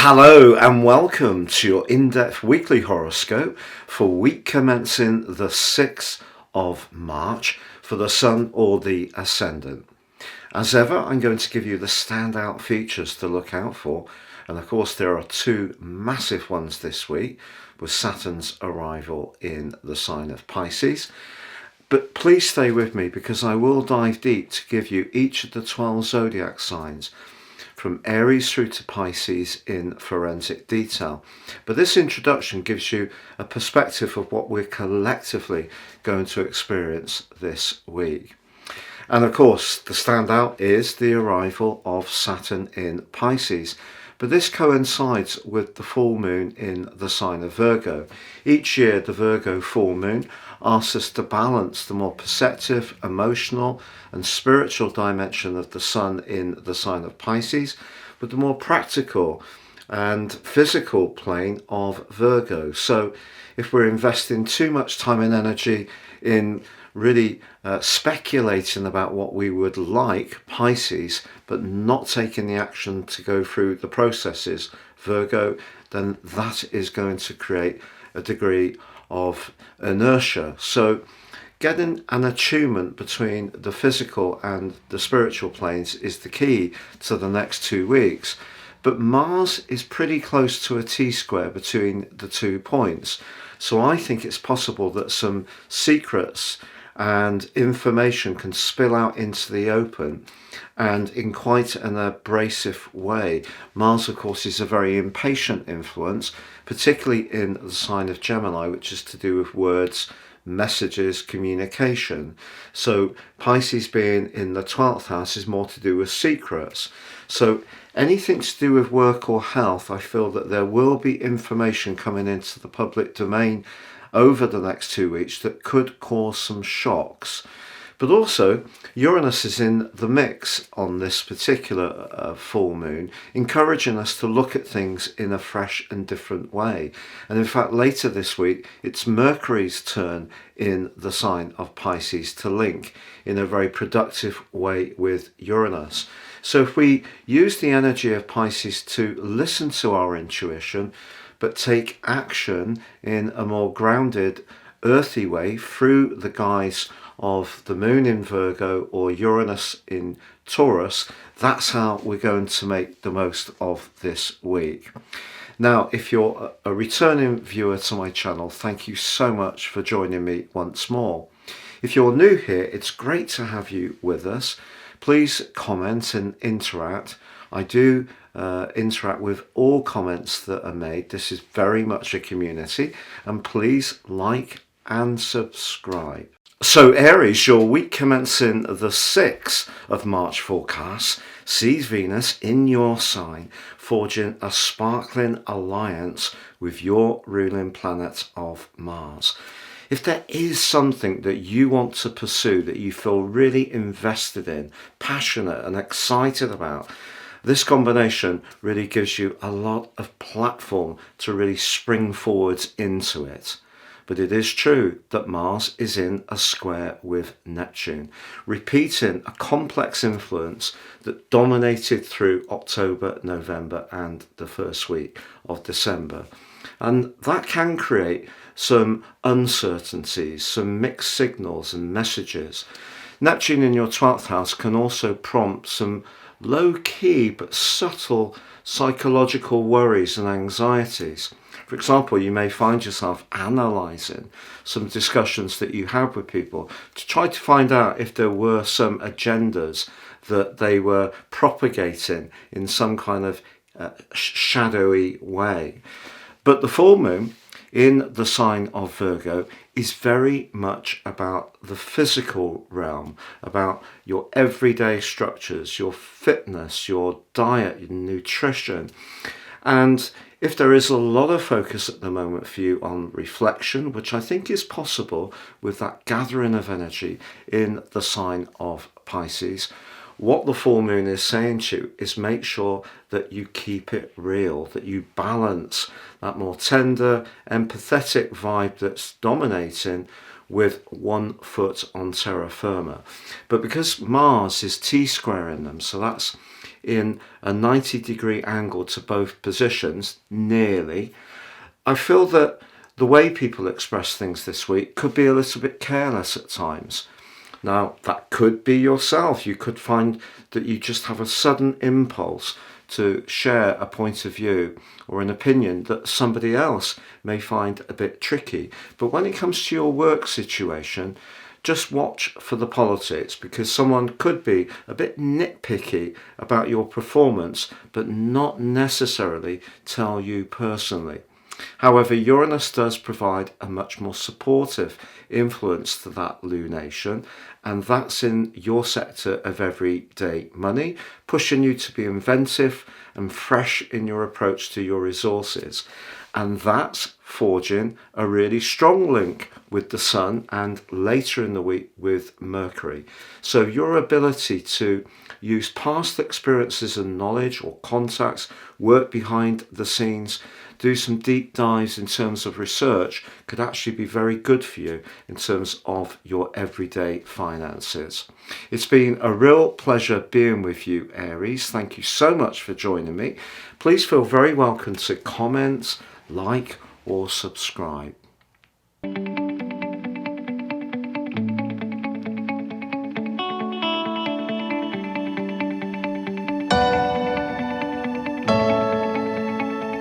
Hello and welcome to your in-depth weekly horoscope for week commencing the 6th of March for the Sun or the Ascendant. As ever, I'm going to give you the standout features to look out for, and of course there are two massive ones this week with Saturn's arrival in the sign of Pisces. But please stay with me because I will dive deep to give you each of the 12 zodiac signs from Aries through to Pisces in forensic detail. But this introduction gives you a perspective of what we're collectively going to experience this week. And of course, the standout is the arrival of Saturn in Pisces. But this coincides with the full moon in the sign of Virgo. Each year, the Virgo full moon asks us to balance the more perceptive, emotional and spiritual dimension of the sun in the sign of Pisces with the more practical and physical plane of Virgo. So if we're investing too much time and energy in really speculating about what we would like, Pisces, but not taking the action to go through the processes, Virgo, then that is going to create a degree of inertia. So getting an attunement between the physical and the spiritual planes is the key to the next 2 weeks. But Mars is pretty close to a T-square between the 2 points. So I think it's possible that some secrets and information can spill out into the open and in quite an abrasive way. Mars, of course, is a very impatient influence, particularly in the sign of Gemini, which is to do with words, messages, communication. So Pisces being in the 12th house is more to do with secrets. So anything to do with work or health, I feel that there will be information coming into the public domain over the next 2 weeks that could cause some shocks. But also, Uranus is in the mix on this particular full moon, encouraging us to look at things in a fresh and different way. And in fact, later this week, it's Mercury's turn in the sign of Pisces to link in a very productive way with Uranus. So if we use the energy of Pisces to listen to our intuition, but take action in a more grounded, earthy way through the guise of the moon in Virgo or Uranus in Taurus, that's how we're going to make the most of this week. Now, if you're a returning viewer to my channel, thank you so much for joining me once more. If you're new here, it's great to have you with us. Please comment and interact. I do interact with all comments that are made. This is very much a community, and please like and subscribe. So Aries, your week commencing the 6th of March forecast sees Venus in your sign, forging a sparkling alliance with your ruling planet of Mars. If there is something that you want to pursue, that you feel really invested in, passionate and excited about, this combination really gives you a lot of platform to really spring forwards into it. But it is true that Mars is in a square with Neptune, repeating a complex influence that dominated through October, November and the first week of December. And that can create some uncertainties, some mixed signals and messages. Neptune in your 12th house can also prompt some low-key but subtle psychological worries and anxieties. For example, you may find yourself analysing some discussions that you have with people to try to find out if there were some agendas that they were propagating in some kind of shadowy way. But the full moon in the sign of Virgo is very much about the physical realm, about your everyday structures, your fitness, your diet, your nutrition. And if there is a lot of focus at the moment for you on reflection, which I think is possible with that gathering of energy in the sign of Pisces, what the full moon is saying to you is make sure that you keep it real, that you balance that more tender, empathetic vibe that's dominating with one foot on terra firma. But because Mars is T-squaring them, so that's in a 90-degree angle to both positions, nearly. I feel that the way people express things this week could be a little bit careless at times. Now, that could be yourself. You could find that you just have a sudden impulse to share a point of view or an opinion that somebody else may find a bit tricky. But when it comes to your work situation, just watch for the politics, because someone could be a bit nitpicky about your performance, but not necessarily tell you personally. However, Uranus does provide a much more supportive influence to that lunation, and that's in your sector of everyday money, pushing you to be inventive and fresh in your approach to your resources. And that's forging a really strong link with the Sun and later in the week with Mercury. So your ability to use past experiences and knowledge or contacts, work behind the scenes, do some deep dives in terms of research could actually be very good for you in terms of your everyday finances. It's been a real pleasure being with you, Aries. Thank you so much for joining me. Please feel very welcome to comment, like or subscribe.